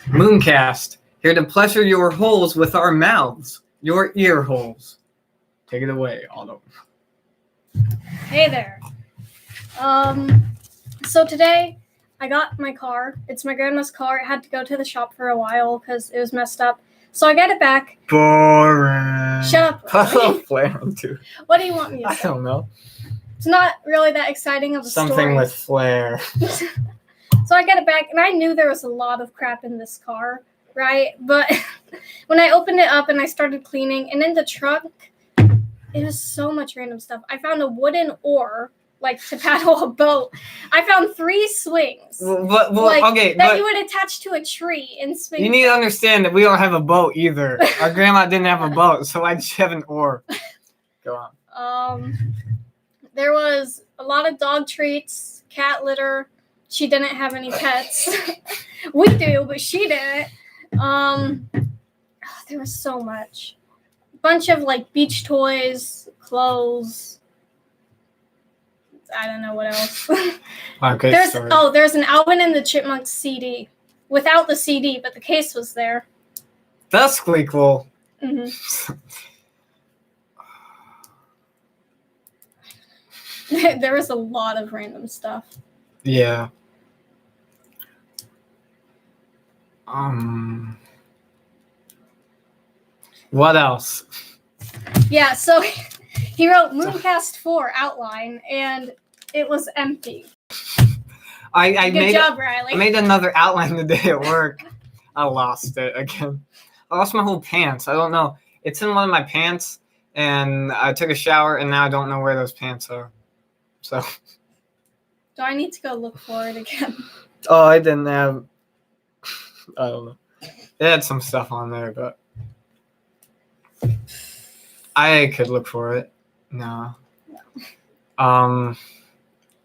Mooncast, here to pleasure your holes with our mouths, your ear holes. Take it away, Otto. Hey there. So today I got my car. It's my grandma's car. It had to go to the shop for a while because it was messed up. So I got it back. Boring. Shut up. I love flaring too. What do you want me to I say? don't know. It's not really that exciting of a Something story. with flair. So I got it back, and I knew there was a lot of crap in this car, right? But when I opened it up and I started cleaning, and in the trunk, it was so much random stuff. I found a wooden oar, like to paddle a boat. I found 3 swings. Okay, that you would attach to a tree and swing. You need to understand that we don't have a boat either. Our grandma didn't have a boat, so I just have an oar. Go on. There was a lot of dog treats, cat litter. She didn't have any pets. We do, but she didn't. There was so much. Bunch of like beach toys, clothes. I don't know what else. Okay, there's an Alvin and the Chipmunks CD. Without the CD, but the case was there. That's really cool. Mm-hmm. There was a lot of random stuff. Yeah. What else? Yeah, so he wrote Mooncast 4 outline, and it was empty. Good job, Riley. I made another outline today at work. I lost it again. I lost my whole pants. I don't know. It's in one of my pants, and I took a shower, and now I don't know where those pants are. So. Do I need to go look for it again? Oh, I didn't have. I don't know. It had some stuff on there, but I could look for it. No.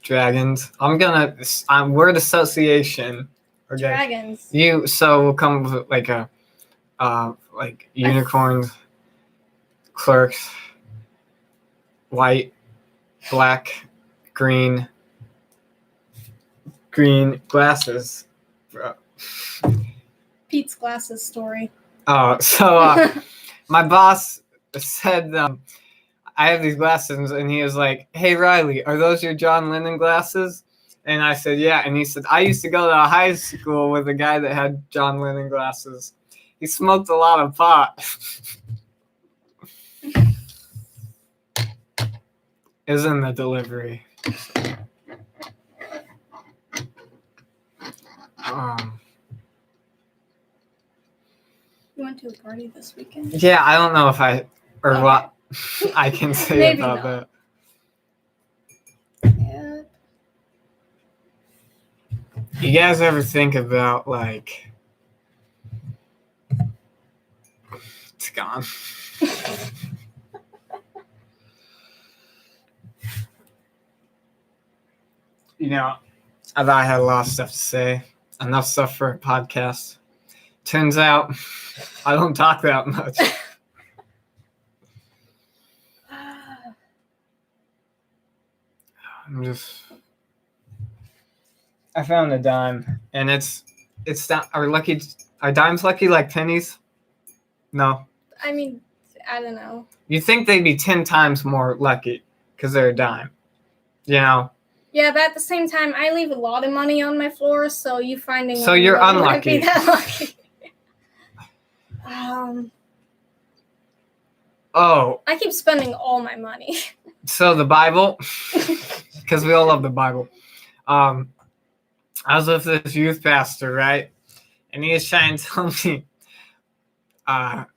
Dragons. Word association. Okay. Dragons. We'll come with like a unicorns, clerks, white, black, green glasses. Pete's glasses story. Oh, so my boss said I have these glasses, and he was like, "Hey Riley, are those your John Lennon glasses?" And I said, "Yeah." And he said, "I used to go to a high school with a guy that had John Lennon glasses. He smoked a lot of pot." Is in the delivery. You went to a party this weekend? Yeah, I don't know if what I can say about that. Yeah. You guys ever think about it's gone. I thought I had a lot of stuff to say. Enough stuff for a podcast. Turns out I don't talk that much. I found a dime, and it's not. Are dimes lucky like pennies? No. I mean, I don't know. You'd think they'd be 10 times more lucky because they're a dime. Yeah, but at the same time, I leave a lot of money on my floor, so you finding so you're unlucky. Be that lucky. Oh. I keep spending all my money. So the Bible, because we all love the Bible. I was with this youth pastor, right? And he was trying to tell me,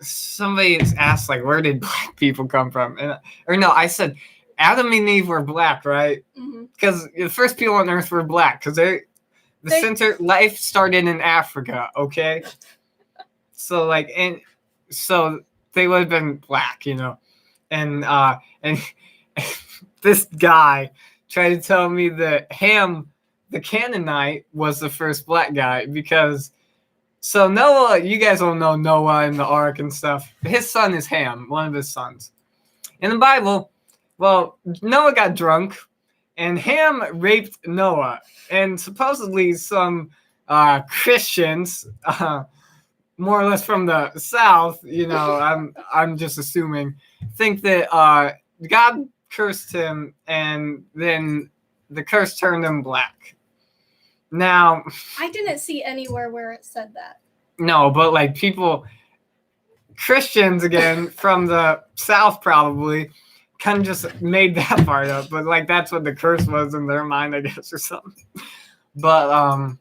somebody asked, where did black people come from? I said, Adam and Eve were black, right? Because the first people on earth were black, because life started in Africa, okay? So so they would have been black, and this guy tried to tell me that Ham, the Canaanite, was the first black guy because. So Noah, you guys all know Noah and the ark and stuff. His son is Ham, one of his sons. In the Bible, Noah got drunk, and Ham raped Noah, and supposedly some Christians, more or less from the South, I'm just assuming, think that God cursed him, and then the curse turned him black. Now, I didn't see anywhere where it said that. No, but like Christians again from the South probably kind of just made that part up, but like that's what the curse was in their mind, I guess, or something. But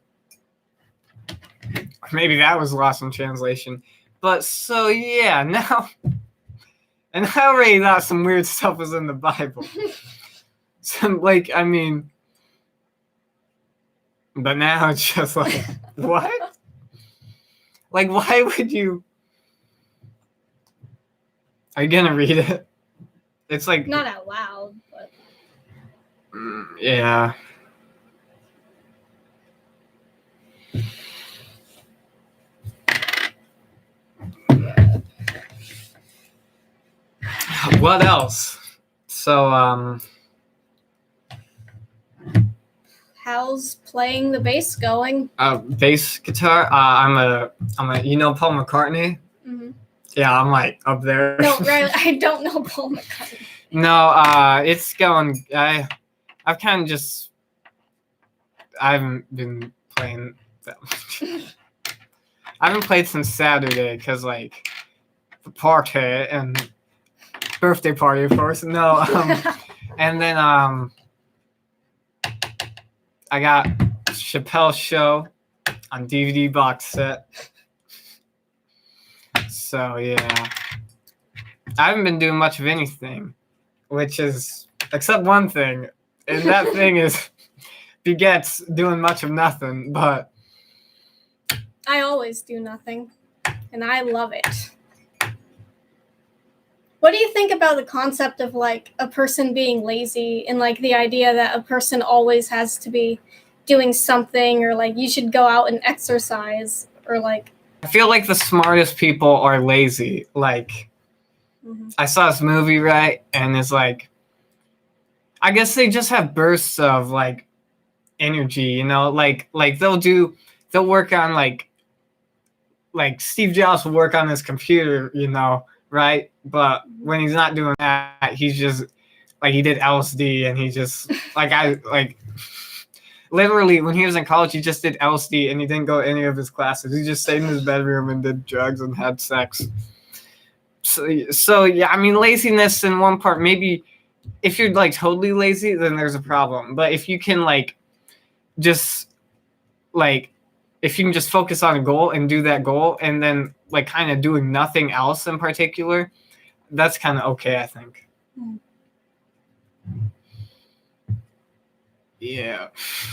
maybe that was lost in translation. But so yeah, now, and I already thought some weird stuff was in the Bible. Some but now it's just like, what? Like, why would you? Are you gonna read it? It's like not out loud, but yeah. What else? So how's playing the bass going? Bass guitar. I'm a Paul McCartney. Mm-hmm. Yeah, I'm like up there. No, right. I don't know Paul McCartney. No, it's going. I've kind of just. I haven't been playing that much. I haven't played since Saturday because like the party and birthday party, of course. No, and then I got Chappelle's Show on DVD box set. So yeah, I haven't been doing much of anything, which is except one thing, and that thing is begets doing much of nothing. But I always do nothing, and I love it. What do you think about the concept of like a person being lazy and like the idea that a person always has to be doing something, or like you should go out and exercise, or like? I feel like the smartest people are lazy. Like, I saw this movie, right? And it's like, I guess they just have bursts of like energy, like they'll work on like Steve Jobs will work on his computer, right? But when he's not doing that, he's just like, he did LSD, and he just literally, when he was in college, he just did LSD, and he didn't go to any of his classes. He just stayed in his bedroom and did drugs and had sex. So yeah, laziness in one part, maybe if you're like totally lazy, then there's a problem. But if you can if you can just focus on a goal and do that goal, and then like kind of doing nothing else in particular, that's kind of okay, I think. Yeah.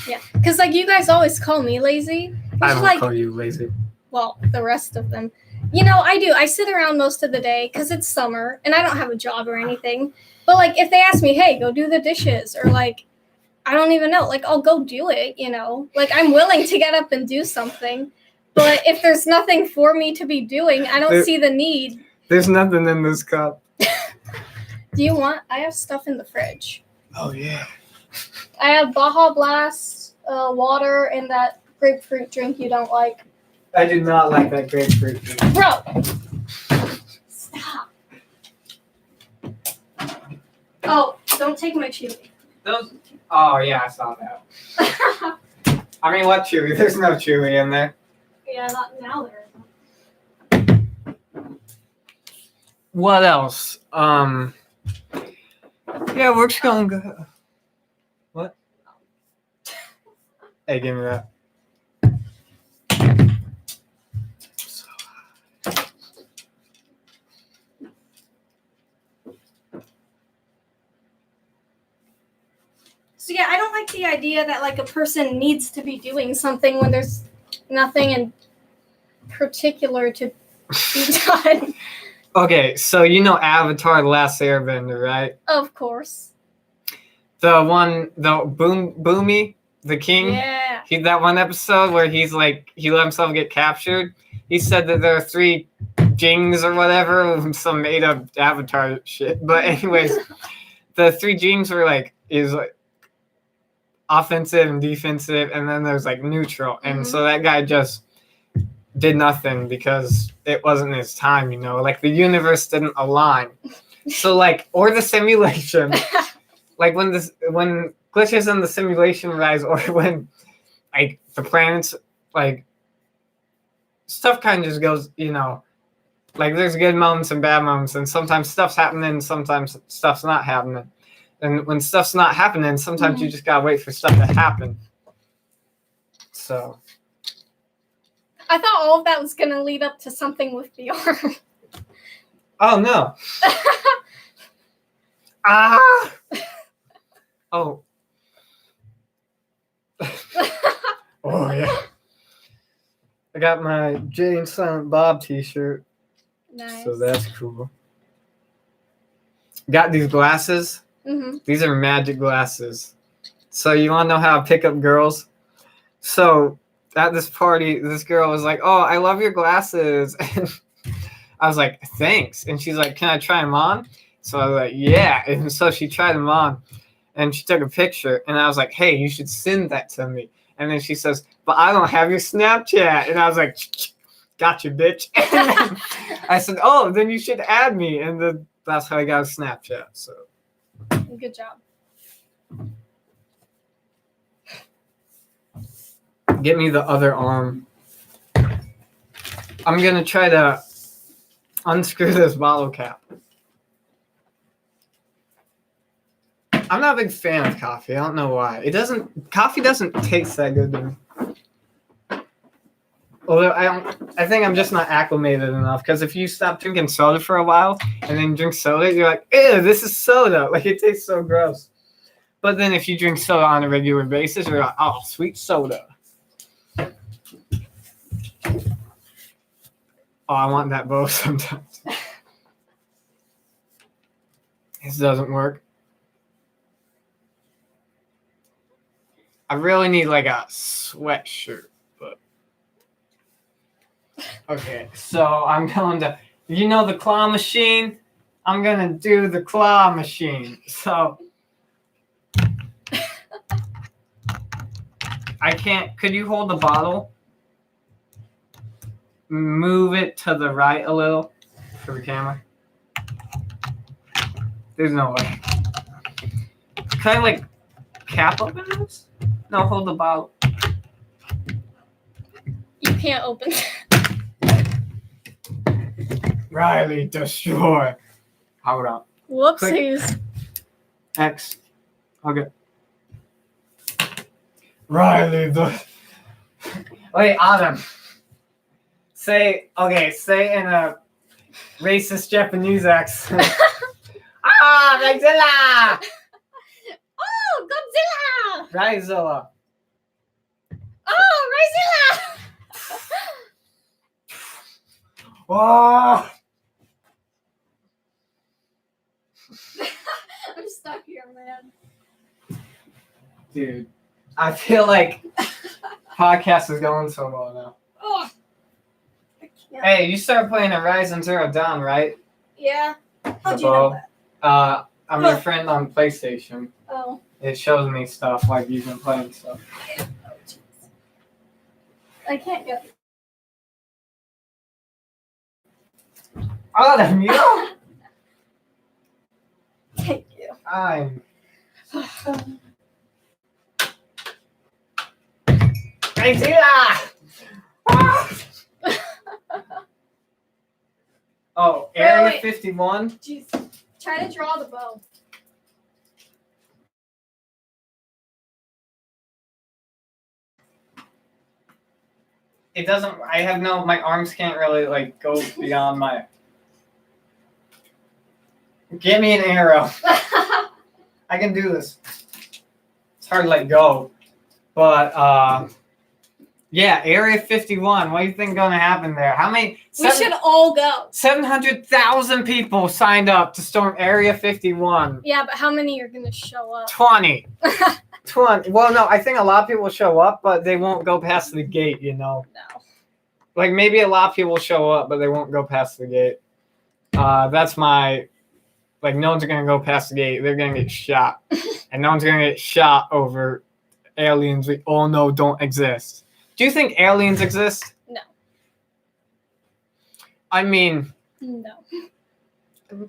Yeah, because like you guys always call me lazy. I don't call you lazy. Well, the rest of them. I do. I sit around most of the day because it's summer and I don't have a job or anything. But like if they ask me, hey, go do the dishes, or like, I don't even know, like I'll go do it, Like I'm willing to get up and do something. But if there's nothing for me to be doing, I don't see the need. There's nothing in this cup. Do you want? I have stuff in the fridge. Oh, yeah. I have Baja Blast, water, and that grapefruit drink you don't like. I do not like that grapefruit drink. Bro! Stop. Oh, don't take my chewy. Those? Oh, yeah, I saw that. What chewy? There's no chewy in there. Yeah, not now there isn't. What else? Yeah, we're just gonna go. What? Hey, give me that. So yeah, I don't like the idea that like a person needs to be doing something when there's nothing in particular to be done. Okay, so Avatar: The Last Airbender, right? Of course. The Boomy, the king. Yeah. That one episode where he's like, he let himself get captured. He said that there are 3 Jings or whatever, some made up Avatar shit. But anyways, the 3 Jings were like, offensive and defensive, and then there's like neutral. And so that guy just did nothing because it wasn't his time, you know, like the universe didn't align. So like, or the simulation, like when glitches in the simulation rise, or when like the planets, like stuff kind of just goes, you know, like there's good moments and bad moments, and sometimes stuff's happening, sometimes stuff's not happening. And when stuff's not happening, sometimes you just gotta wait for stuff to happen. So I thought all of that was gonna lead up to something with VR. Oh no. Oh. Oh yeah. I got my Jay and Silent Bob t-shirt. Nice. So that's cool. Got these glasses. These are magic glasses. So you want to know how to pick up girls? So at this party, this girl was like, "Oh, I love your glasses." And I was like, "Thanks." And she's like, "Can I try them on?" So I was like, "Yeah." And so she tried them on, and she took a picture. And I was like, "Hey, you should send that to me." And then she says, "But I don't have your Snapchat." And I was like, "Gotcha, bitch." And then I said, "Oh, then you should add me." And that's how I got a Snapchat. So. Good job. Get me the other arm. I'm going to try to unscrew this bottle cap. I'm not a big fan of coffee. I don't know why. Coffee doesn't taste that good to me. Although I think I'm just not acclimated enough, because if you stop drinking soda for a while and then drink soda, you're like, ew, this is soda. Like, it tastes so gross. But then if you drink soda on a regular basis, you're like, oh, sweet soda. Oh, I want that both sometimes. This doesn't work. I really need like a sweatshirt. Okay, so I'm going to, you know the claw machine? I'm going to do the claw machine. So, could you hold the bottle? Move it to the right a little for the camera. There's no way. Can I like cap open this? No, hold the bottle. You can't open it. Riley, destroy. Hold on. Whoopsies. Click. X. Okay. Riley, Wait, Adam. Say in a racist Japanese accent. Godzilla! Oh, Godzilla! Ryzilla. Oh, Ryzilla! Oh! I'm stuck here, man. Dude, I feel like podcast is going so well now. Oh, I can't. Hey, you started playing Horizon Zero Dawn, right? Yeah. How'd you know that? I'm your friend on PlayStation. Oh. It shows me stuff like you've been playing stuff. Oh, jeez. I can't get. Adam, you know? Thank you. I'm. Godzilla! Oh, Area 51? Jeez. Try to draw the bow. It doesn't, my arms can't really, like, go beyond my. Give me an arrow. I can do this. It's hard to let go. But, yeah, Area 51. What do you think gonna happen there? How many? We should all go. 700,000 people signed up to storm Area 51. Yeah, but how many are gonna show up? 20. 20. Well, no, I think a lot of people will show up, but they won't go past the gate, you know? No. Like, maybe a lot of people will show up, but they won't go past the gate. That's my... Like, no one's gonna go past the gate. They're gonna get shot. And no one's gonna get shot over aliens we all know don't exist. Do you think aliens exist? No. I mean, no.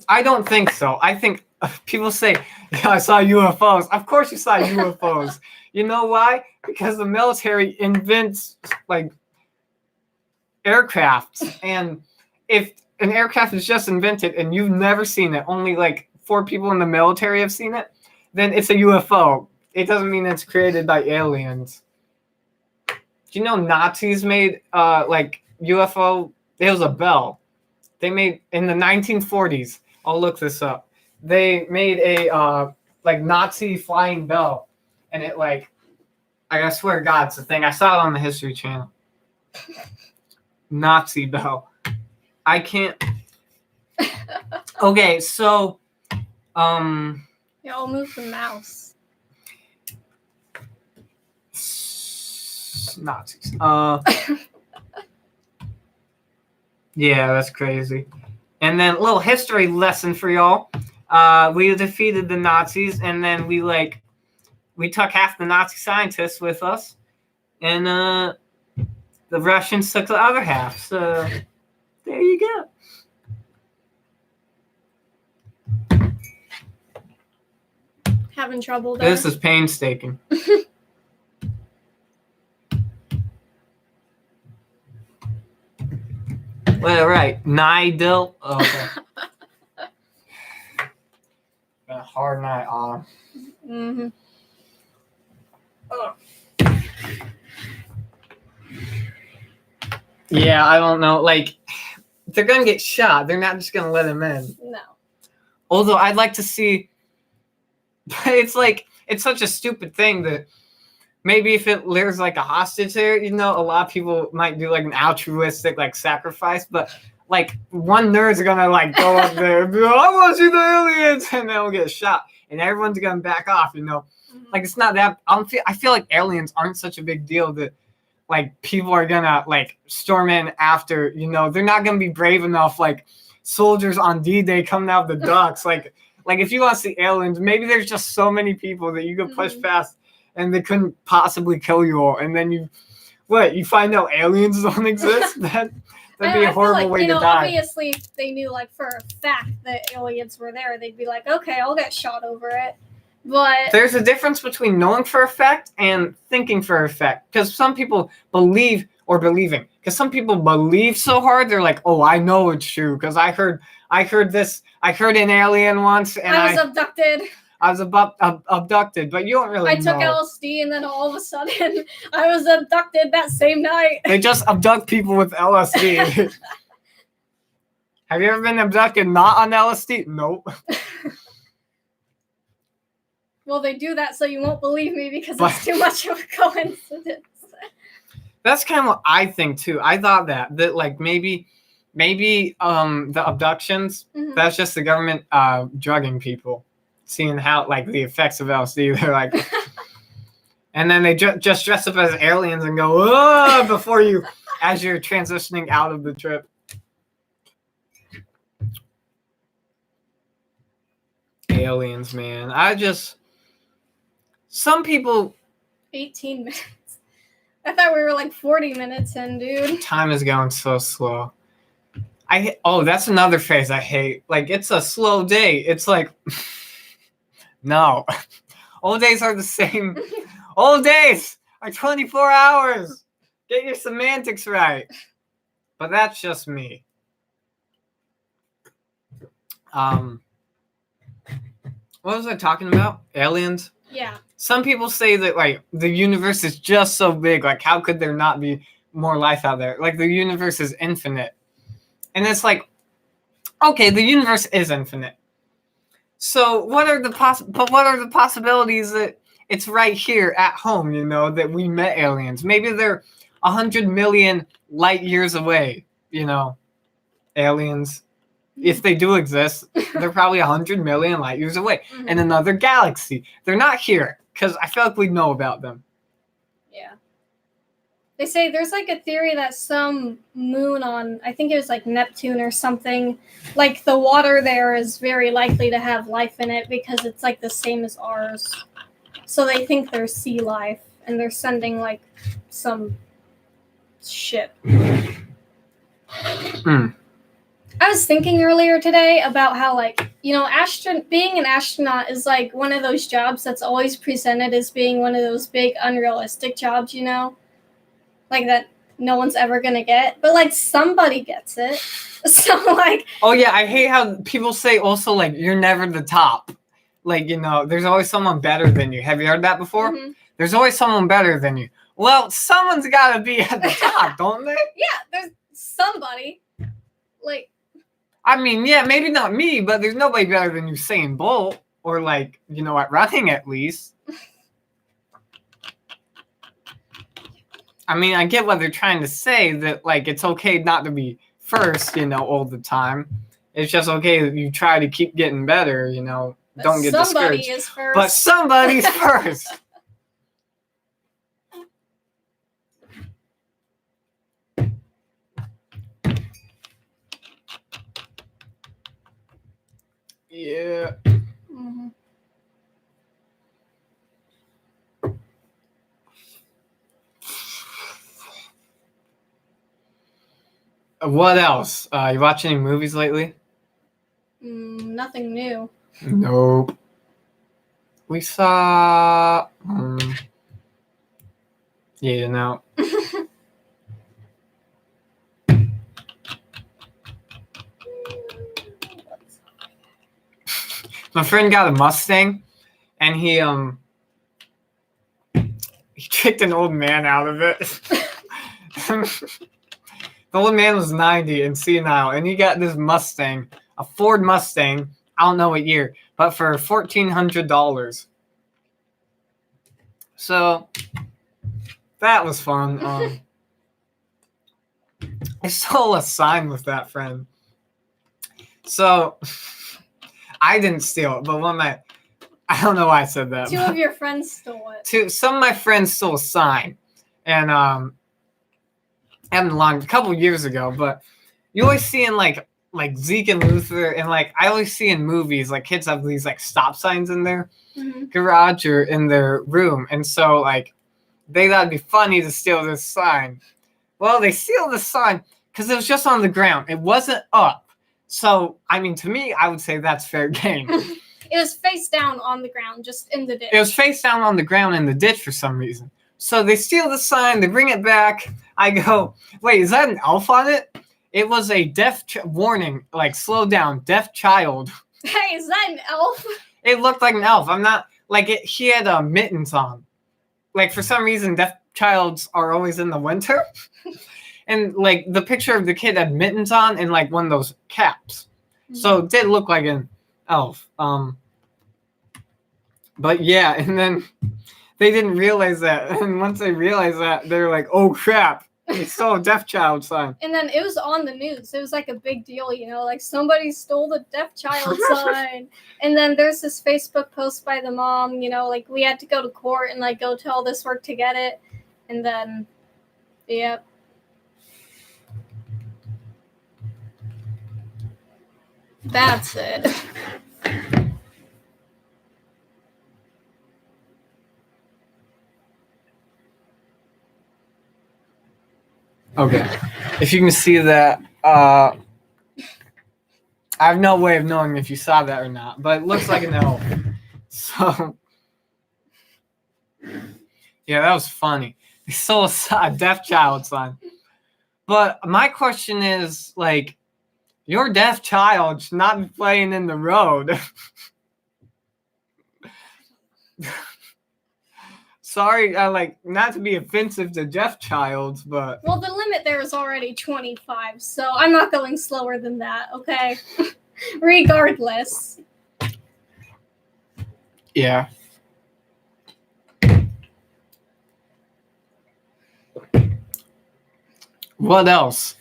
I don't think so. I think people say, yeah, I saw UFOs. Of course you saw UFOs. You know why? Because the military invents like aircrafts, and if an aircraft is just invented and you've never seen it, only like 4 people in the military have seen it, then it's a UFO. It doesn't mean it's created by aliens. Do you know Nazis made like UFO? It was a bell. They made in the 1940s. I'll look this up. They made a like Nazi flying bell, and it like I swear to God, it's a thing. I saw it on the History Channel. Nazi bell. I can't. Okay, so Yeah, I'll move the mouse. Nazis. Yeah, that's crazy. And then a little history lesson for y'all. We defeated the Nazis, and then we took half the Nazi scientists with us, and the Russians took the other half. So there you go. Having trouble there. This is painstaking. Well, right. Nidil. Oh, okay. Been a hard night on. Mm-hmm. Oh. Yeah, I don't know. Like, they're gonna get shot. They're not just gonna let him in. No. Although I'd like to see. It's like it's such a stupid thing that maybe if there's like a hostage there, a lot of people might do like an altruistic like sacrifice, but like one nerd's gonna like go up there and be like, I want to see the aliens, and they'll get shot, and everyone's gonna back off. Mm-hmm. Like it's not that. I feel like aliens aren't such a big deal that like people are gonna like storm in after. They're not gonna be brave enough like soldiers on D-Day coming out of the ducks. Like if you want to see aliens, maybe there's just so many people that you could push past. And they couldn't possibly kill you all, and then you find out aliens don't exist? That'd be a horrible way to die. Obviously, if they knew like for a fact that aliens were there, they'd be like, okay, I'll get shot over it. But there's a difference between knowing for a fact and thinking for a fact, because some people believe or believing. Because some people believe so hard, they're like, oh, I know it's true because I heard this. I heard an alien once, and I was abducted. I was abducted, but you don't really know. I took LSD, and then all of a sudden, I was abducted that same night. They just abduct people with LSD. Have you ever been abducted not on LSD? Nope. Well, they do that so you won't believe me because it's too much of a coincidence. That's kind of what I think, too. I thought that like maybe the abductions, that's just the government drugging people. Seeing how like the effects of LSD, they're like, and then they just dress up as aliens and go before you as you're transitioning out of the trip. Aliens, man. Some people. 18 minutes. I thought we were like 40 minutes in, dude. Time is going so slow. That's another phrase I hate. Like it's a slow day. It's like. No, all days are the same. All days are 24 hours. Get your semantics right. But that's just me. What was I talking about? Aliens? Yeah. Some people say that like the universe is just so big. Like how could there not be more life out there? Like the universe is infinite. And it's like, okay, the universe is infinite. So what are the possibilities that it's right here at home, that we met aliens? Maybe they're 100 million light years away, aliens. If they do exist, they're probably 100 million light years away in another galaxy. They're not here because I feel like we know about them. Yeah. They say there's like a theory that some moon on, I think it was like Neptune or something, like the water there is very likely to have life in it because it's like the same as ours. So they think there's sea life and they're sending like some ship. I was thinking earlier today about how, like, you know, being an astronaut is like one of those jobs that's always presented as being one of those big unrealistic jobs, you know, like that no one's ever gonna get, but like somebody gets it. So like, oh yeah, I hate how people say also like you're never the top. Like, you know, there's always someone better than you. Have you heard that before? Mm-hmm. There's always someone better than you. Well, someone's got to be at the top, don't they? Yeah, there's somebody. Like, I mean, yeah, maybe not me, but there's nobody better than Usain Bolt, or like, you know, at running at least. I mean, I get what they're trying to say, that like it's okay not to be first, you know, all the time. It's just okay that you try to keep getting better, you know. Don't get somebody discouraged. Is first. But somebody's first. Yeah. Mm-hmm. What else? You watch any movies lately? Nothing new. Nope. We saw. Yeah, no. My friend got a Mustang, and he kicked an old man out of it. The old man was 90 and senile, and he got this Mustang, a Ford Mustang. I don't know what year, but for $1,400. So that was fun. I stole a sign with that friend. So I didn't steal it, but I don't know why I said that. Two of your friends stole it. Some of my friends stole a sign, and a couple years ago. But you always see in like Zeke and Luther, and like I always see in movies, like kids have these like stop signs in their garage or in their room, and so like they thought it'd be funny to steal this sign. Well, they steal the sign because it was just on the ground. It wasn't up. So, I mean, to me, I would say that's fair game. It was face down on the ground, just in the ditch. It was face down on the ground in the ditch for some reason. So they steal the sign, they bring it back. I go, wait, is that an elf on it? It was a deaf warning, like, slow down, deaf child. Hey, is that an elf? It looked like an elf. I'm not, like, he had mittens on. Like, for some reason, deaf childs are always in the winter. And, like, the picture of the kid had mittens on and, like, one of those caps. Mm-hmm. So it did look like an elf. But, yeah, and then they didn't realize that. And once they realized that, they were like, oh, crap. They stole a deaf child sign. And then it was on the news. It was, like, a big deal, you know? Like, somebody stole the deaf child sign. And then there's this Facebook post by the mom, you know? Like, we had to go to court and, like, go to all this work to get it. And then, yeah. That's it. Okay. If you can see that, I have no way of knowing if you saw that or not, but it looks like an elf. So, yeah, that was funny. They stole a deaf child sign. But my question is, like, your deaf child should not be playing in the road. Sorry, like, not to be offensive to deaf childs, but... Well, the limit there is already 25, so I'm not going slower than that, okay? Regardless. Yeah. What else?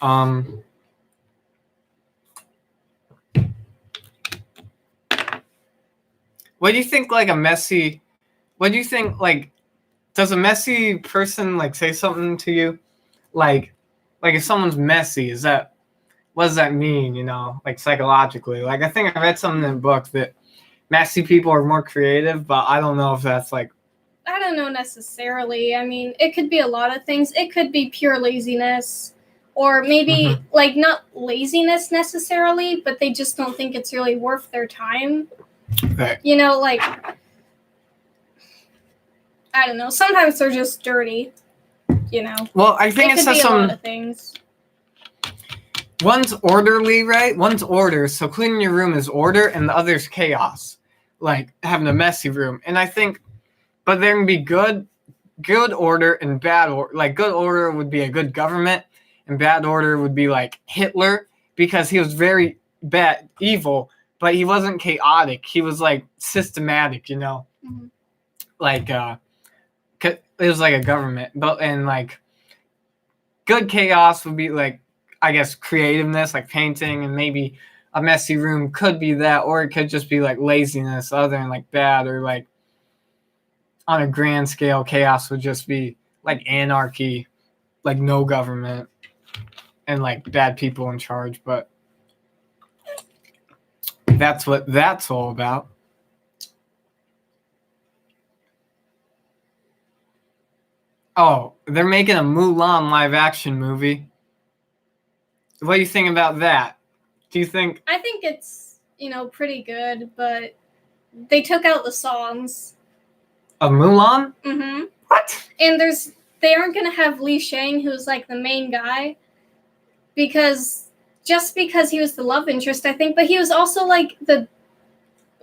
What do you think, like, what do you think, like, does a messy person, like, say something to you? Like if someone's messy, what does that mean, you know, like, psychologically? Like, I think I read something in a book that messy people are more creative, but I don't know if that's, like, I don't know necessarily. I mean, it could be a lot of things. It could be pure laziness, or maybe like not laziness necessarily, but they just don't think it's really worth their time. Right. You know, like, I don't know. Sometimes they're just dirty. You know. Well, I think it says a lot of things. One's orderly, right? One's order, so cleaning your room is order, and the other's chaos, like having a messy room. And I think, but there can be good order and bad order. Like good order would be a good government, and bad order would be like Hitler, because he was very bad, evil, but he wasn't chaotic. He was like systematic, you know, like it was like a government. But and like good chaos would be like, I guess, creativeness, like painting, and maybe a messy room could be that, or it could just be like laziness, other than like bad, or like on a grand scale, chaos would just be like anarchy, like no government, and like bad people in charge. But that's what that's all about. Oh, they're making a Mulan live action movie. What do you think about that? Do you think? I think it's, pretty good, but they took out the songs. Of Mulan? Mm-hmm. What? And they aren't going to have Li Shang, who's like the main guy, because he was the love interest, I think, but he was also like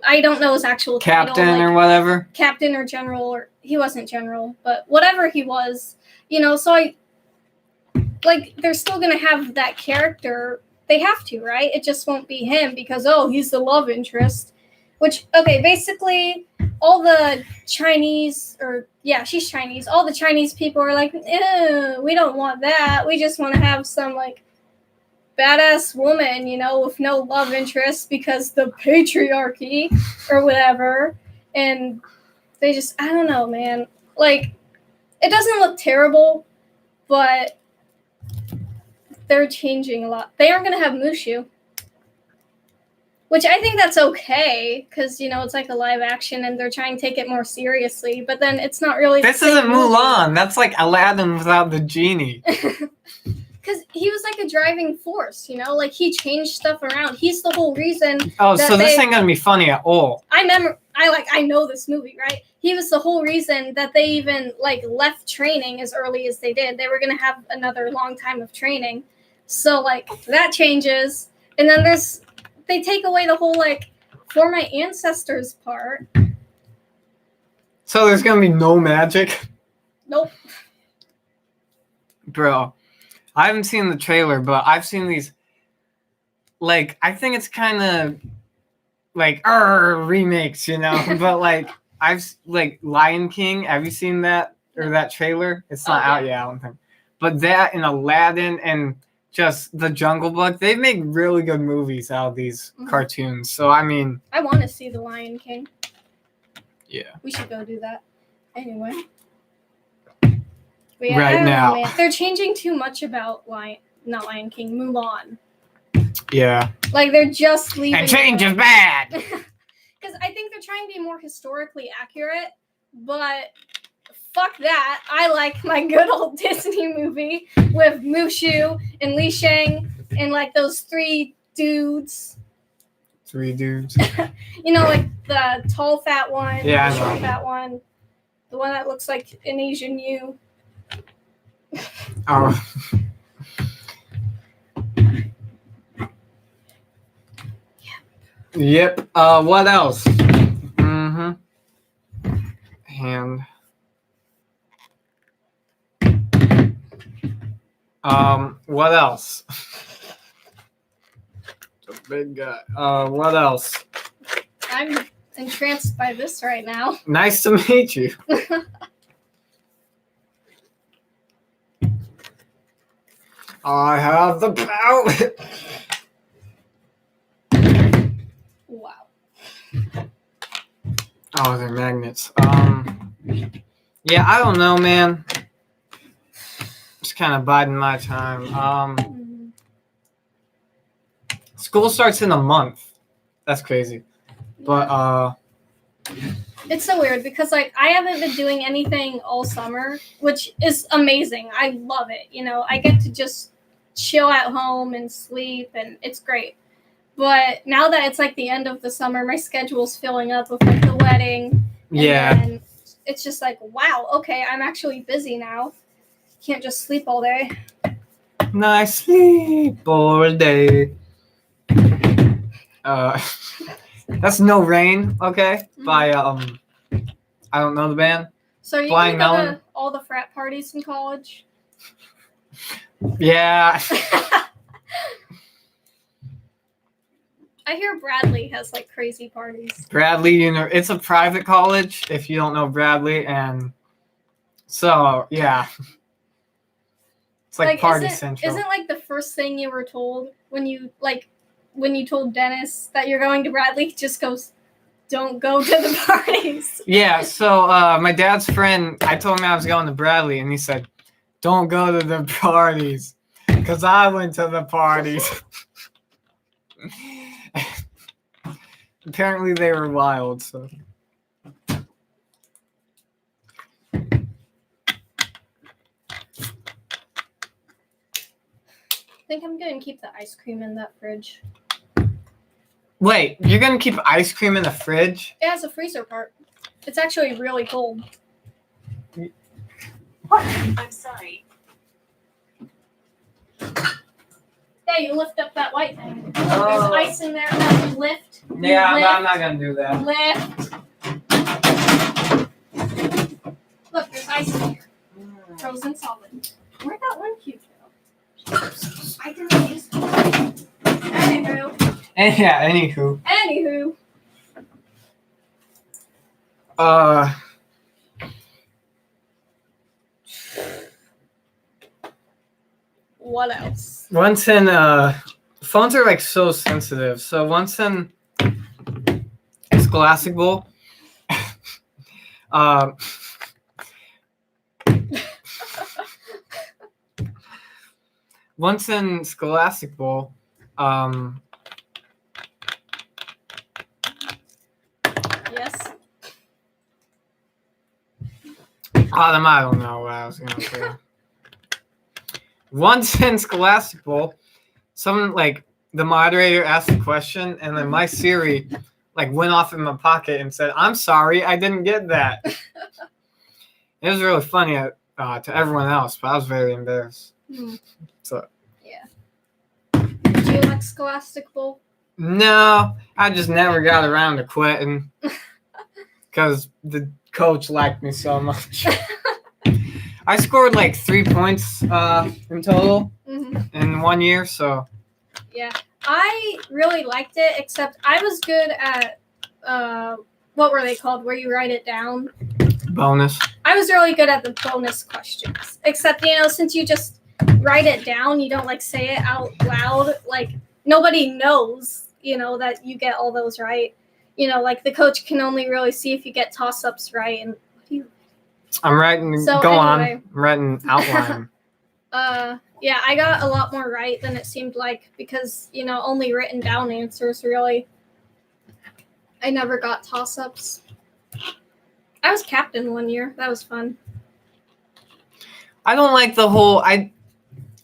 I don't know his actual captain title, like, or whatever. Captain or general, or he wasn't general, but whatever he was, so they're still going to have that character. They have to, right? It just won't be him because, he's the love interest. Which, okay, basically, all the Chinese, she's Chinese. All the Chinese people are like, we don't want that. We just want to have some, badass woman, with no love interest because the patriarchy or whatever. And they just, I don't know, man. It doesn't look terrible, but they're changing a lot. They aren't going to have Mushu, which I think that's okay because, it's like a live action and they're trying to take it more seriously, but then it's not really. This isn't Mulan. That's like Aladdin without the genie. Because he was like a driving force, he changed stuff around. He's the whole reason. Oh, so this ain't going to be funny at all. I know this movie, right? He was the whole reason that they even left training as early as they did. They were going to have another long time of training. So that changes. And then they take away the whole for my ancestors part. So there's going to be no magic? Nope. Bro, I haven't seen the trailer, but I've seen these I think it's kind of remakes, but I've Lion King, have you seen that or that trailer? It's not out yet, I don't think. But that and Aladdin and just the Jungle Book, they make really good movies out of these cartoons. So I mean, I want to see the Lion King. Yeah. We should go do that. Anyway. Yeah, right now. Know, they're changing too much about not Lion King, Mulan. Yeah. They're just leaving. And change is bad. Because I think they're trying to be more historically accurate, but fuck that. I like my good old Disney movie with Mushu and Li Shang and those three dudes. Three dudes. The tall fat one, yeah, the short fat one, the one that looks like an Asian you. Oh. Yep. What else? And what else? The big guy. What else? I'm entranced by this right now. Nice to meet you. I have the power. Wow. Oh, they're magnets. Yeah, I don't know, man. Just kind of biding my time. School starts in a month. That's crazy. But It's so weird because like I haven't been doing anything all summer, which is amazing. I love it. You know, I get to just chill at home and sleep, and it's great. But now that it's like the end of the summer, my schedule's filling up with like the wedding. And it's just like, wow, okay, I'm actually busy now. Can't just sleep all day. Nice sleep all day. That's No Rain, okay? By I don't know the band. So you Blind go Melon. to all the frat parties in college? Yeah. I hear Bradley has like crazy parties. Bradley, it's a private college if you don't know Bradley, and so yeah. It's like party central. Isn't like the first thing you were told when you told Dennis that you're going to Bradley, he just goes, don't go to the parties. Yeah, so my dad's friend, I told him I was going to Bradley, and he said, don't go to the parties, because I went to the parties. Apparently they were wild, so. I think I'm going to keep the ice cream in that fridge. Wait, you're going to keep ice cream in the fridge? It has a freezer part. It's actually really cold. What? I'm sorry. Yeah, you lift up that white thing. There's ice in there. No, you lift. Yeah, lift, I'm not going to do that. Lift. Look, there's ice in here. Frozen solid. Where'd that one cube go? I didn't use it. Anywho. Yeah, anywho. What else? Once in phones are like so sensitive. So once in Scholastic Bowl, once in Scholastic Bowl, yes. I don't know what I was gonna say. Once in Scholastic Bowl, someone like the moderator asked a question, and then my Siri like went off in my pocket and said, "I'm sorry, I didn't get that." It was really funny to everyone else, but I was very embarrassed. So yeah. Did you like Scholastic Bowl? No, I just never got around to quitting because the coach liked me so much. I scored like 3 points in total in 1 year, so. Yeah, I really liked it, except I was good at, what were they called, where you write it down? Bonus. I was really good at the bonus questions, except, since you just write it down, you don't, like, say it out loud, like, nobody knows, that you get all those right. Like, the coach can only really see if you get toss-ups right, and what do you... I'm writing, I'm writing outline. Yeah, I got a lot more right than it seemed like because, only written down answers, really. I never got toss-ups. I was captain 1 year. That was fun. I don't like the whole, I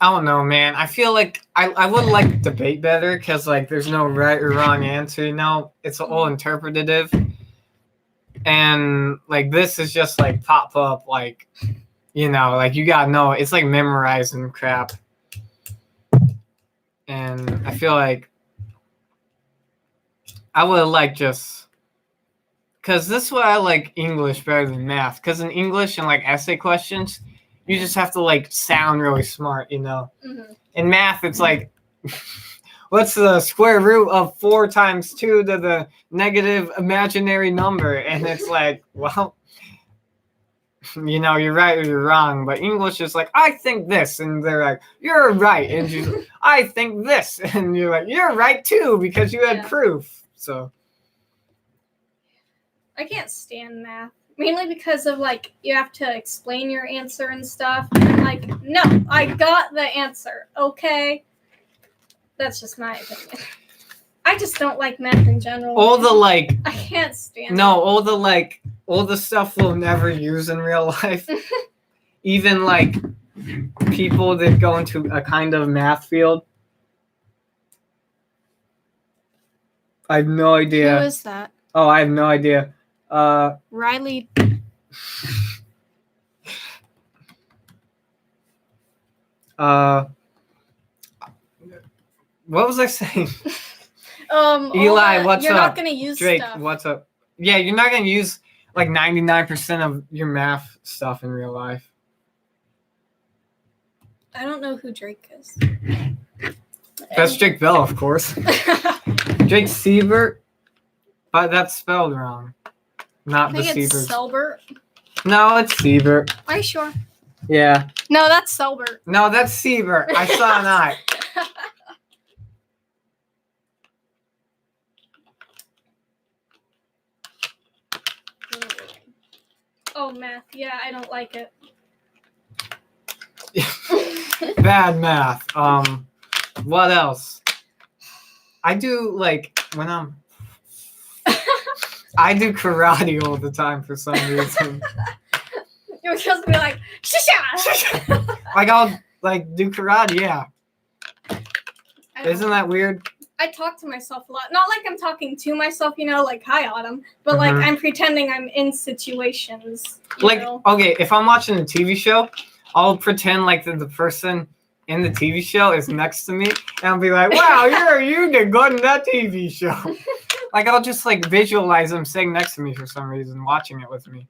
don't know, man. I feel like I would like debate better because, like, there's no right or wrong answer. It's all interpretative. And, like, this is just, like, pop up, like, like, you gotta know. It's, like, memorizing crap. And I feel like I would like just... Because this is why I like English better than math. Because in English and, like, essay questions, you just have to, like, sound really smart, Mm-hmm. In math, it's like... What's the square root of 4 times 2 to the negative imaginary number? And it's like, well, you're right or you're wrong. But English is like, I think this. And they're like, you're right. And she's like, I think this. And you're like, you're right too, because you had proof. So I can't stand math. Mainly because of, like, you have to explain your answer and stuff. And I'm like, no, I got the answer. Okay. That's just my opinion. I just don't like math in general. All the like. I can't stand. No, all the stuff we'll never use in real life. Even like people that go into a kind of math field. I have no idea. Who is that? Oh, I have no idea. Riley. What was I saying? Eli, what's you're up? Not gonna use Drake, stuff. what's up? Yeah, you're not gonna use like 99% of your math stuff in real life. I don't know who Drake is. That's Drake Bell, of course. Drake Siebert, but that's spelled wrong. Not the Siebert. Siebert. Selbert. No, it's Siebert. Are you sure? Yeah. No, that's Selbert. No, that's Siebert. I saw an eye. Oh, math. Yeah, I don't like it. Bad math. What else? I do like when I do karate all the time for some reason. You're supposed to be like, shisha! Like I'll like do karate, yeah. Isn't that weird? I talk to myself a lot. Not like I'm talking to myself, like, hi, Autumn. But, like, I'm pretending I'm in situations. Like, okay, if I'm watching a TV show, I'll pretend like the person in the TV show is next to me. And I'll be like, wow, you did good in that TV show. Like, I'll just, like, visualize them sitting next to me for some reason, watching it with me.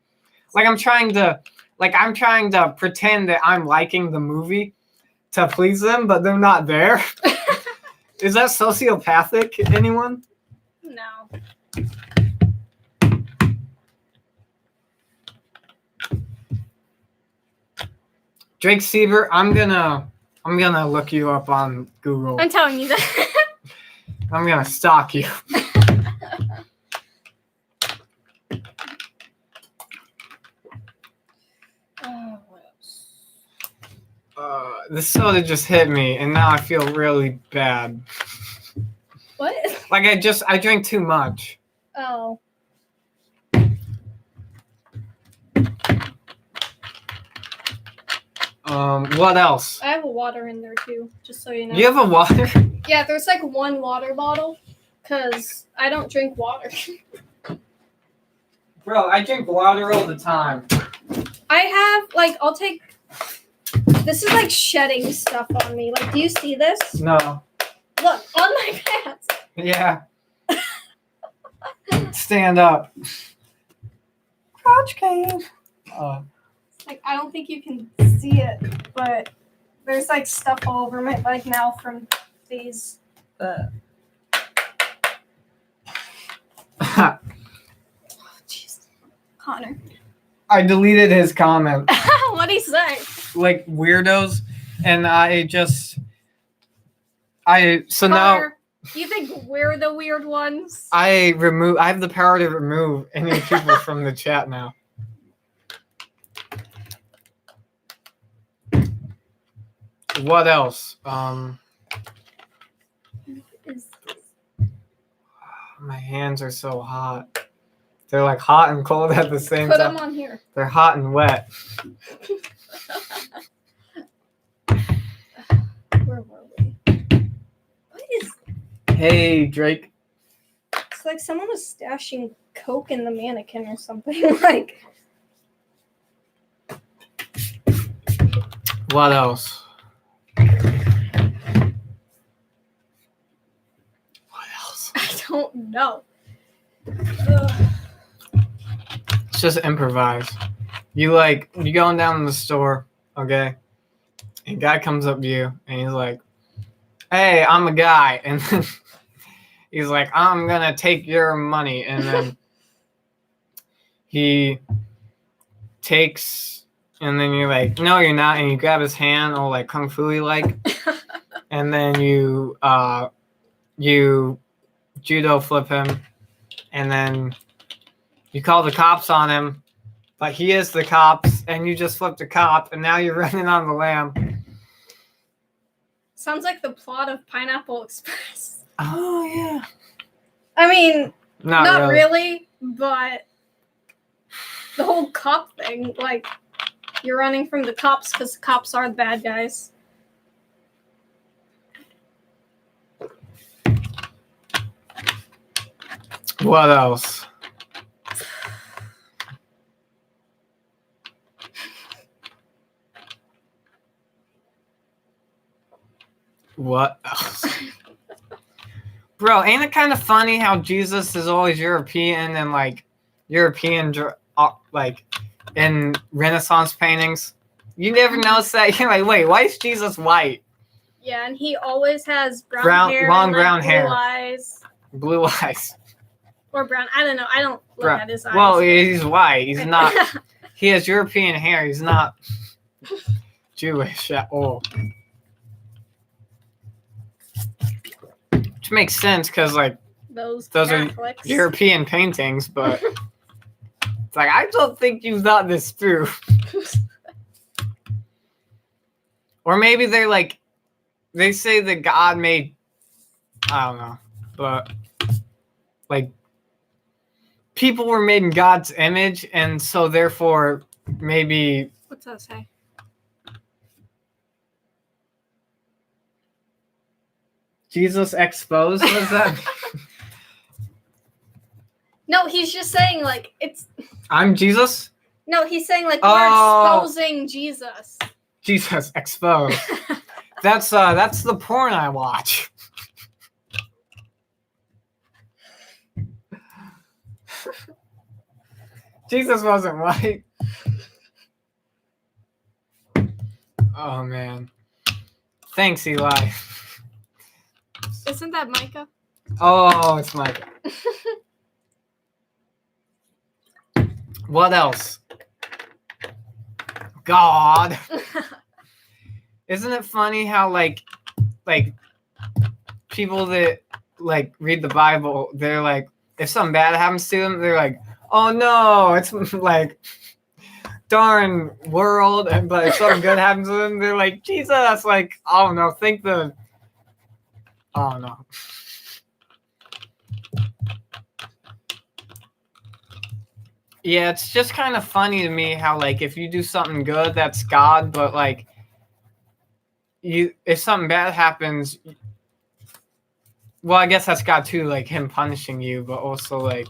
Like, I'm trying to pretend that I'm liking the movie to please them, but they're not there. Is that sociopathic, anyone? No. Drake Siebert, I'm gonna look you up on Google. I'm telling you that. I'm gonna stalk you. What else? This soda just hit me, and now I feel really bad. What? Like I drank too much. Oh. What else? I have a water in there too, just so you know. You have a water? Yeah, there's like one water bottle, because I don't drink water. Bro, I drink water all the time. I have, like, I'll take... This is, like, shedding stuff on me. Like, do you see this? No. Look, on my pants. Yeah. Stand up. Crotch cave. Like, I don't think you can see it, but there's, like, stuff all over my leg now from these. Jeez. Connor. I deleted his comment. What'd he say? Like, weirdos, and so Connor, now... You think we're the weird ones? I have the power to remove any people from the chat now. What else? My hands are so hot. They're like hot and cold at the same time. Put them on here. They're hot and wet. Where were we? What is... Hey, Drake. It's like someone was stashing Coke in the mannequin or something. Like... What else? I don't know. Ugh. It's just improvise. You going down to the store, okay? And a guy comes up to you and he's like, hey, I'm a guy. And then he's like, I'm gonna take your money. And then he takes, and then you're like, no, you're not. And you grab his hand all like kung fu-y like. And then you judo flip him. And then you call the cops on him. But he is the cops. And you just flipped the cop. And now you're running on the lam. Sounds like the plot of Pineapple Express. Oh, yeah. I mean, not really. really, but the whole cop thing, like, you're running from the cops because the cops are the bad guys. What else? What else? Bro, ain't it kind of funny how Jesus is always European and like European, like in Renaissance paintings? You never notice that? You're like, wait, why is Jesus white? Yeah, and he always has brown hair, long and, like, brown hair, eyes, blue eyes, or brown. I don't know. I don't look at his eyes. Well, he's white. He's not. He has European hair. He's not Jewish at all. Which makes sense because like those are Catholics. European paintings, but it's like I don't think you thought this through. Or maybe they're like, they say that God made, I don't know, but like people were made in God's image, and so therefore maybe. What's that say? Jesus exposed, was that? No, he's just saying like it's. I'm Jesus? No, he's saying like we're exposing Jesus. Jesus exposed. That's the porn I watch. Jesus wasn't white. Oh man. Thanks, Eli. Isn't that Micah? Oh, it's Micah. What else? God. Isn't it funny how like people that like read the Bible, they're like, if something bad happens to them, they're like, oh no, it's like darn world, and but if something good happens to them, they're like, Jesus, like, I don't know, I don't know. Yeah, it's just kind of funny to me how like if you do something good, that's God, but like if something bad happens, well, I guess that's God too, like him punishing you, but also like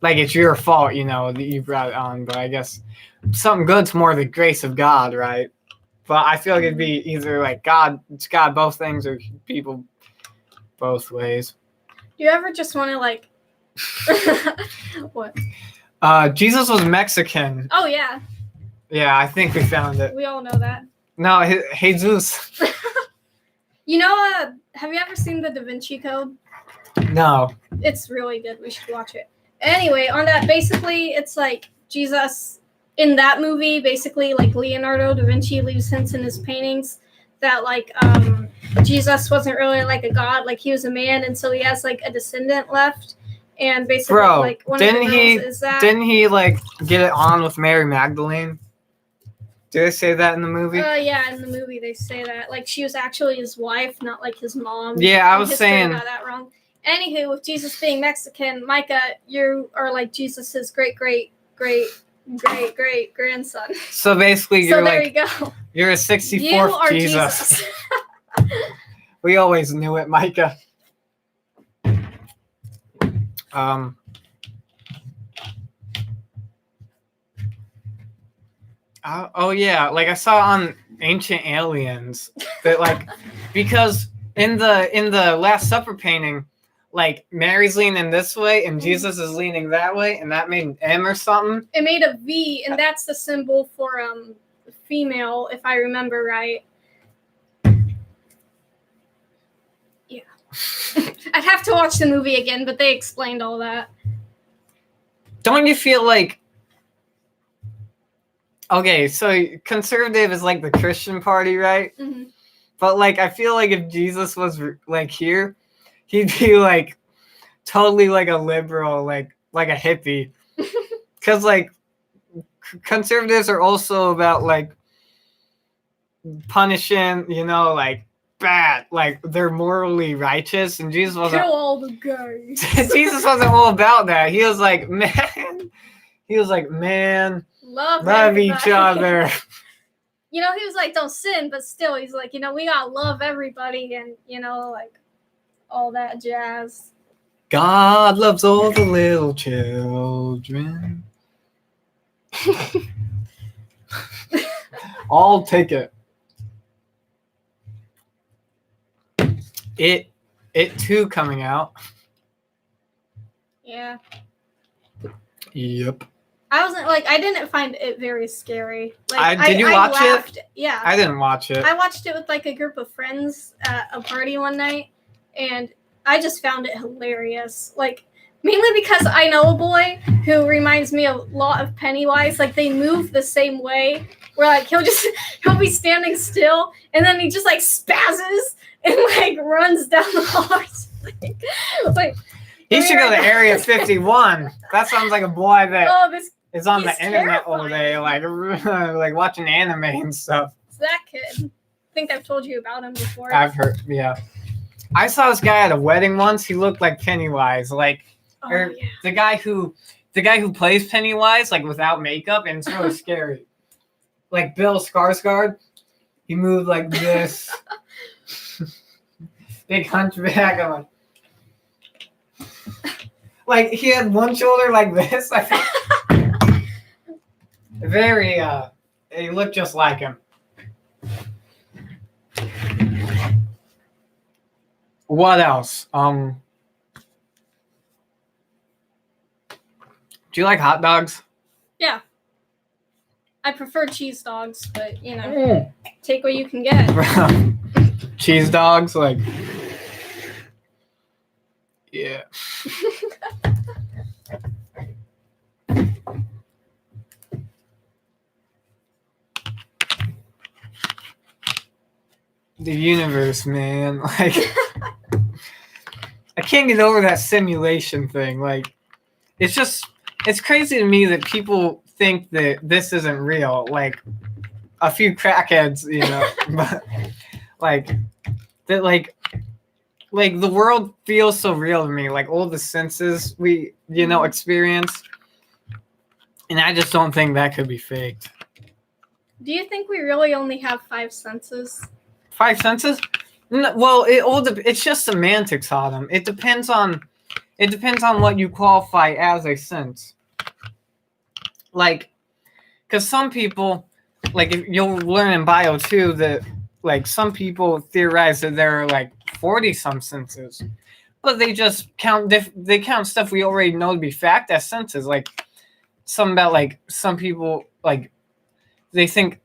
it's your fault, you know, that you brought it on. But I guess something good's more the grace of God, right? But I feel like it'd be either like it's God both things, or people both ways. Do you ever just want to like what? Jesus was Mexican. Oh yeah. Yeah, I think we found it. We all know that. No, Jesus. You know, have you ever seen the Da Vinci Code? No. It's really good. We should watch it. Anyway, on that, basically, it's like Jesus in that movie. Basically, like Leonardo da Vinci leaves hints in his paintings that like Jesus wasn't really like a god, like he was a man, and so he has like a descendant left. And basically, like one of the girls is that. Didn't he like get it on with Mary Magdalene? Did they say that in the movie? Yeah, in the movie they say that. Like she was actually his wife, not like his mom. Yeah, I was saying. Got that wrong. Anywho, with Jesus being Mexican, Micah, you are like Jesus's great grandson. So basically, you're there like, you go. You're a 64th you are Jesus. We always knew it, Micah. Oh yeah, like I saw on Ancient Aliens that like because in the Last Supper painting, like Mary's leaning this way and Jesus is leaning that way, and that made an M or something. It made a V, and that's the symbol for female, if I remember right. Yeah. I'd have to watch the movie again, but they explained all that. Don't you feel like, okay, so conservative is like the Christian party, right? Mm-hmm. But like I feel like if Jesus was like here, he'd be like totally like a liberal, like a hippie. Because like conservatives are also about like punishing, you know, like bad. Like they're morally righteous, and Jesus wasn't. Kill all the gays. Jesus wasn't all about that. He was like, man. He was like, man, love each other. You know, he was like, don't sin, but still, he's like, you know, we gotta love everybody, and you know, like all that jazz. God loves all the little children. I'll take it. It 2 coming out. Yeah. Yep. I didn't find it very scary. Like, did you watch laughed. it? Yeah. I didn't watch it. I watched it with like a group of friends at a party one night, and I just found it hilarious. Like, mainly because I know a boy who reminds me a lot of Pennywise. Like, they move the same way. Where like he'll be standing still, and then he just like spazzes and like runs down the hallway. like he should go to Area 51. That sounds like a boy that is on the internet all day, like watching anime and stuff. It's that kid. I think I've told you about him before. I've heard, yeah. I saw this guy at a wedding once. He looked like Pennywise, the guy who plays Pennywise, like without makeup, and it's really scary. Like Bill Skarsgård, he moved like this. Big hunchback. I'm like he had one shoulder like this. Very, he looked just like him. What else? Do you like hot dogs? Yeah. I prefer cheese dogs, but you know, take what you can get. Cheese dogs, like, yeah. The universe, man. Like, I can't get over that simulation thing. Like, it's crazy to me that people think that this isn't real. Like, a few crackheads, you know, but like that, like the world feels so real to me. Like all the senses we, you know, experience, and I just don't think that could be faked. Do you think we really only have 5 senses? 5 senses? Well, it's just semantics on them. It depends on what you qualify as a sense. Like, because some people, like, if you'll learn in bio too that, like, some people theorize that there are like 40 some senses, but they just count stuff we already know to be fact as senses. Like, something about, like, some people, like, they think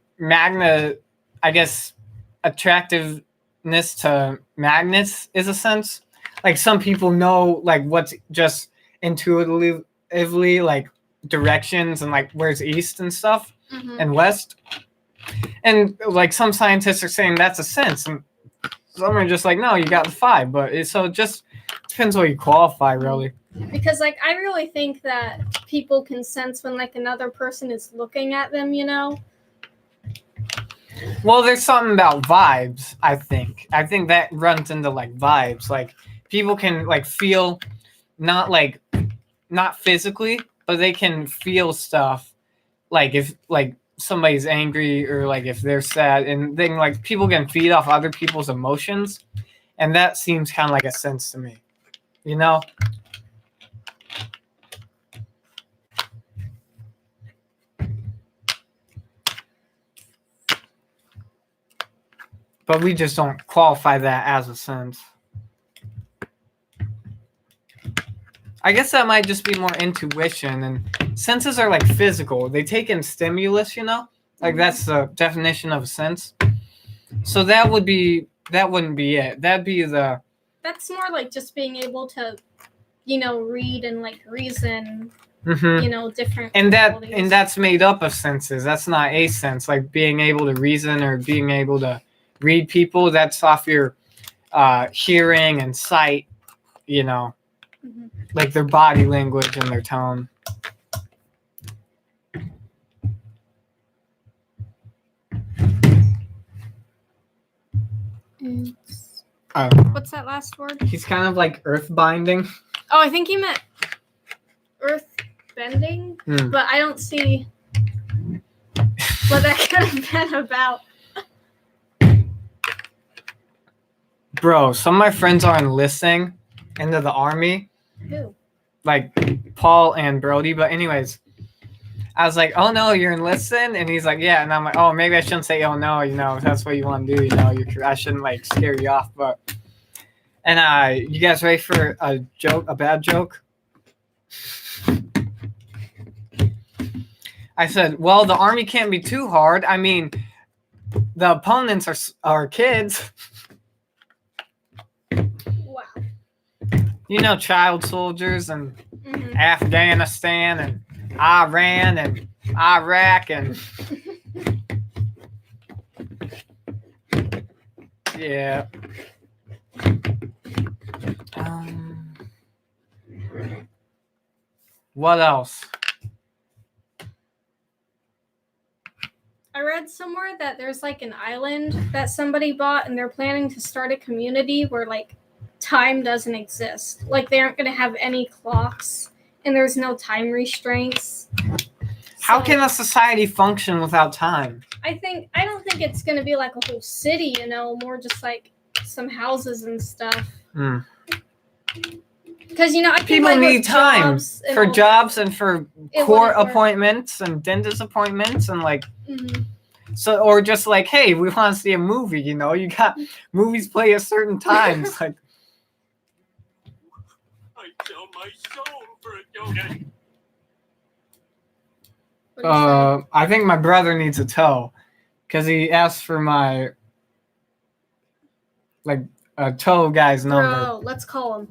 attractiveness to magnets is a sense. Like, some people know, like, what's just intuitively, like, directions and, like, where's east and stuff, and west. And, like, some scientists are saying that's a sense. And some are just like, no, you got the 5. But so it just depends what you qualify, really. Because, like, I really think that people can sense when, like, another person is looking at them, you know? Well, there's something about vibes, I think. I think that runs into, like, vibes. Like, people can, like, feel not physically, but they can feel stuff. Like, if, like, somebody's angry or, like, if they're sad. And then, like, people can feed off other people's emotions. And that seems kind of like a sense to me. You know? But we just don't qualify that as a sense. I guess that might just be more intuition, and senses are like physical. They take in stimulus, you know? Like that's the definition of a sense. So that wouldn't be it. That'd be That's more like just being able to, you know, read and like reason, you know, different qualities. And that's made up of senses. That's not a sense. Like being able to reason or being able to read people, that's off your hearing and sight, you know, like their body language and their tone. What's that last word? He's kind of like earth binding. Oh, I think he meant earth bending, but I don't see what that could have been about. Bro, some of my friends are enlisting into the army. Who? Like Paul and Brody. But anyways, I was like, oh no, you're enlisting? And he's like, yeah. And I'm like, oh, maybe I shouldn't say, oh no, if that's what you want to do, I shouldn't like scare you off. But, and you guys ready for a bad joke? I said, well, the army can't be too hard. I mean, the opponents are kids. Wow. Child soldiers and Afghanistan and Iran and Iraq and yeah. What else? I read somewhere that there's like an island that somebody bought and they're planning to start a community where like time doesn't exist. Like they aren't going to have any clocks and there's no time restraints. How can a society function without time? I don't think it's going to be like a whole city, more just like some houses and stuff. Because, people need time for jobs and for court appointments and dentist appointments and like, so, or just like, hey, we want to see a movie, you got movies play at certain times. Like, I sell my soul for a donut. I think my brother needs a tow because he asked for my, like, a tow guy's number. Bro, let's call him.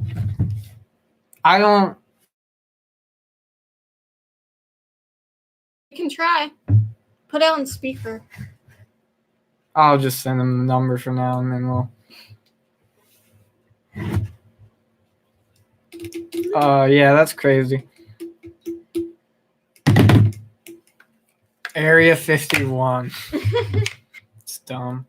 I don't. You can try. Put it on speaker. I'll just send him the number for now and then we'll. Yeah, that's crazy. Area 51. It's dumb.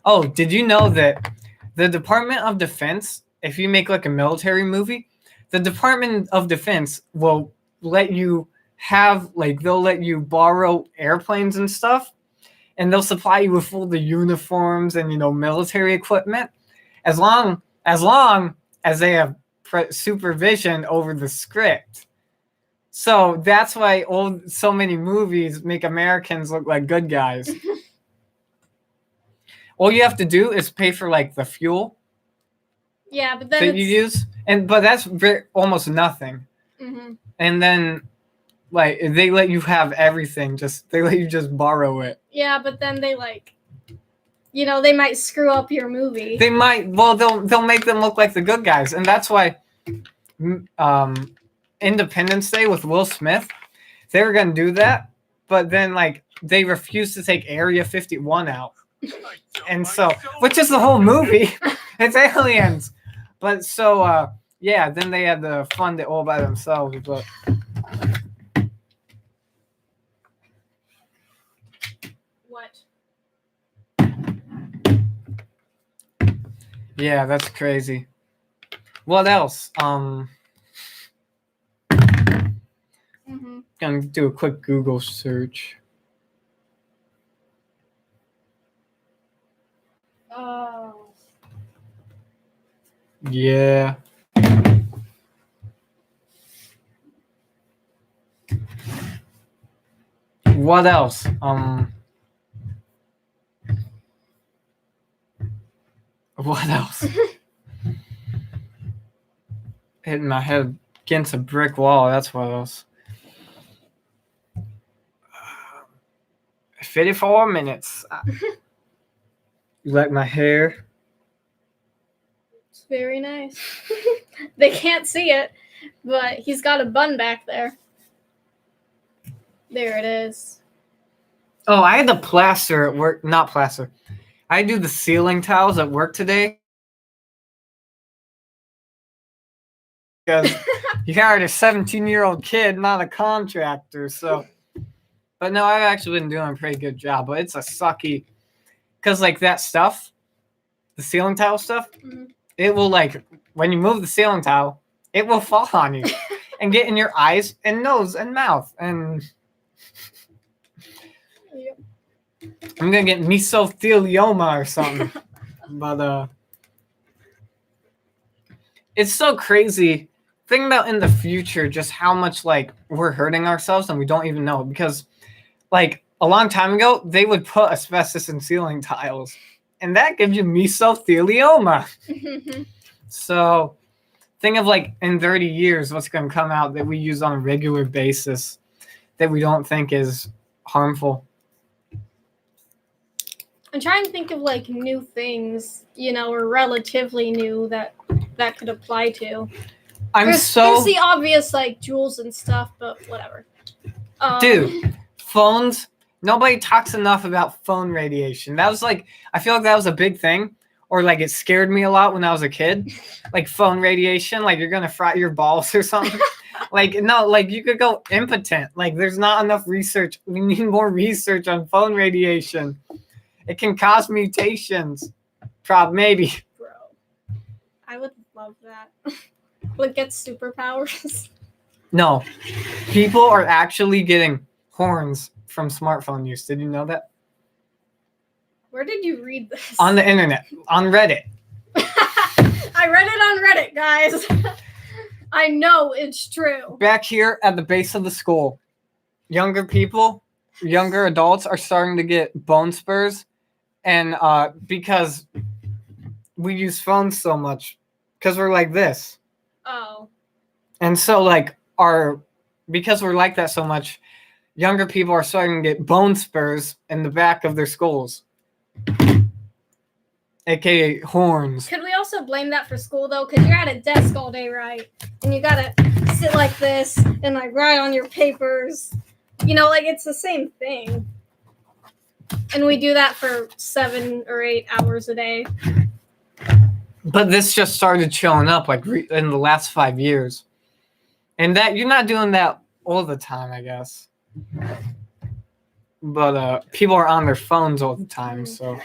Oh, did you know that the Department of Defense, if you make like a military movie, the Department of Defense will let you they'll let you borrow airplanes and stuff, and they'll supply you with all the uniforms and, military equipment as long as they have supervision over the script. So that's why so many movies make Americans look like good guys. All you have to do is pay for like the fuel. Yeah, but then that you use, but that's almost nothing. And then, like, they let you have everything. They let you just borrow it. Yeah, but then they they might screw up your movie. They might. Well, they'll make them look like the good guys, and that's why. Independence Day with Will Smith, they were gonna do that, but then like they refused to take Area 51 out, and so which is the whole movie. It's aliens, but so yeah, then they had to fund it all by themselves. But what? Yeah, that's crazy. What else? Gonna do a quick Google search. Oh. Yeah. What else? What else? Hitting my head against a brick wall. That's what else. 54 minutes. You like my hair? It's very nice. They can't see it, but he's got a bun back there. There it is. Oh, I had to plaster at work. Not plaster. I do the ceiling tiles at work today. Because you hired a 17-year-old kid, not a contractor. So, but no, I've actually been doing a pretty good job. But it's a sucky, because like that stuff, the ceiling tile stuff, Mhm. it will like when you move the ceiling tile, it will fall on you and get in your eyes and nose and mouth. And Yep. I'm gonna get mesothelioma or something. But it's so crazy. Think about in the future just how much like we're hurting ourselves and we don't even know, because like a long time ago they would put asbestos in ceiling tiles and that gives you mesothelioma. So think of like in 30 years what's going to come out that we use on a regular basis that we don't think is harmful. I'm trying to think of like new things, or relatively new that could apply to. There's the obvious like jewels and stuff, but whatever. Dude, phones. Nobody talks enough about phone radiation. That was like, I feel like that was a big thing, or like it scared me a lot when I was a kid. Like phone radiation, like you're gonna fry your balls or something. Like no, like you could go impotent. Like there's not enough research. We need more research on phone radiation. It can cause mutations. Maybe. Bro, I would love that. Would get superpowers. No, people are actually getting horns from smartphone use. Did you know that? Where did you read this? On the internet, on Reddit. I read it on Reddit, guys. I know it's true. Back here at the base of the skull, younger adults are starting to get bone spurs, and because we use phones so much, because we're like this. Oh. And so like because we're like that so much, younger people are starting to get bone spurs in the back of their skulls, aka horns. Could we also blame that for school though? Because you're at a desk all day, right? And you gotta sit like this and like write on your papers. Like it's the same thing. And we do that for 7 or 8 hours a day. But this just started showing up like in the last 5 years. And that you're not doing that all the time, I guess. But people are on their phones all the time, so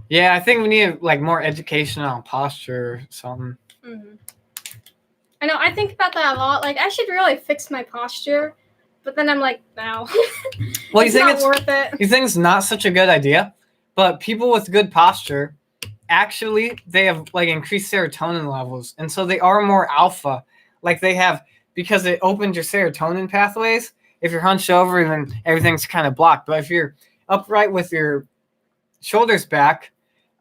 yeah, I think we need like more education on posture or something. Mm-hmm. I know, I think about that a lot. Like I should really fix my posture, but then I'm like, no. Well, it's not worth it. You think it's not such a good idea, but people with good posture actually they have like increased serotonin levels, and so they are more alpha. Like they have, because it opens your serotonin pathways. If you're hunched over, then everything's kind of blocked. But if you're upright with your shoulders back,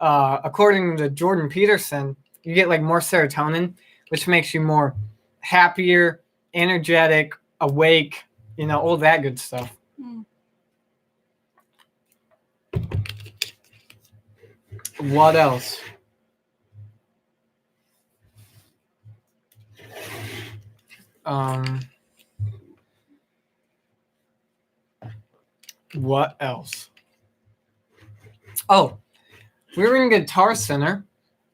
according to Jordan Peterson, you get like more serotonin, which makes you more happier, energetic, awake, all that good stuff. What else? What else? Oh, we were in Guitar Center,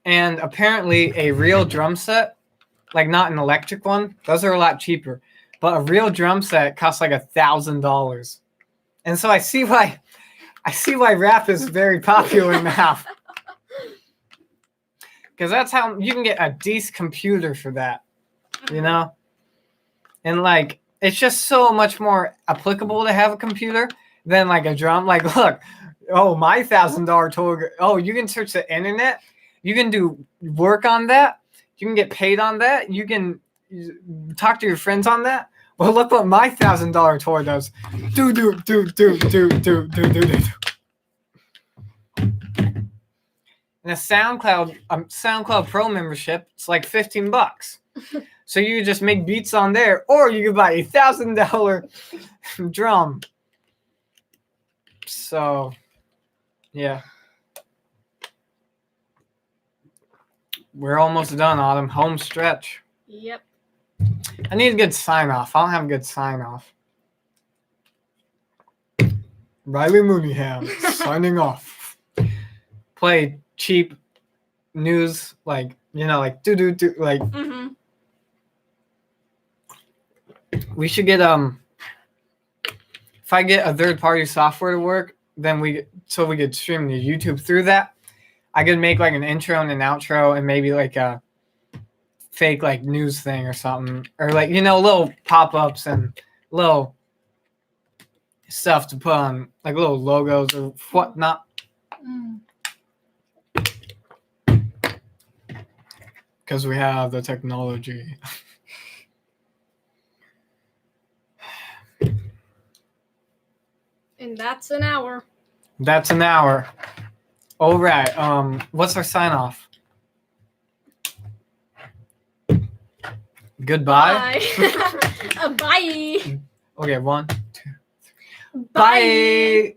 and apparently a real drum set, like not an electric one, those are a lot cheaper, but a real drum set costs like $1,000. And so I see why rap is very popular now. Because that's how you can get a decent computer for that, And like, it's just so much more applicable to have a computer than like a drum. Like, look, my $1,000 tour. Oh, you can search the internet. You can do work on that. You can get paid on that. You can talk to your friends on that. Well, look what my $1,000 tour does. Do. And a SoundCloud Pro membership, it's like $15. So you just make beats on there, or you could buy a $1,000 drum. So, yeah. We're almost done, Autumn. Home stretch. Yep. I need a good sign off. I don't have a good sign off. Riley Mooneyham signing off. Play cheap news, like like do like. Mm-hmm. We should get if I get a third party software to work, then we could stream to YouTube through that. I could make like an intro and an outro and maybe like a fake like news thing or something, or like little pop-ups and little stuff to put on, like little logos or whatnot. Because we have the technology. And that's an hour. That's an hour. All right. What's our sign off? Goodbye. Bye. Bye. Okay, 1, 2, 3. Bye. Bye.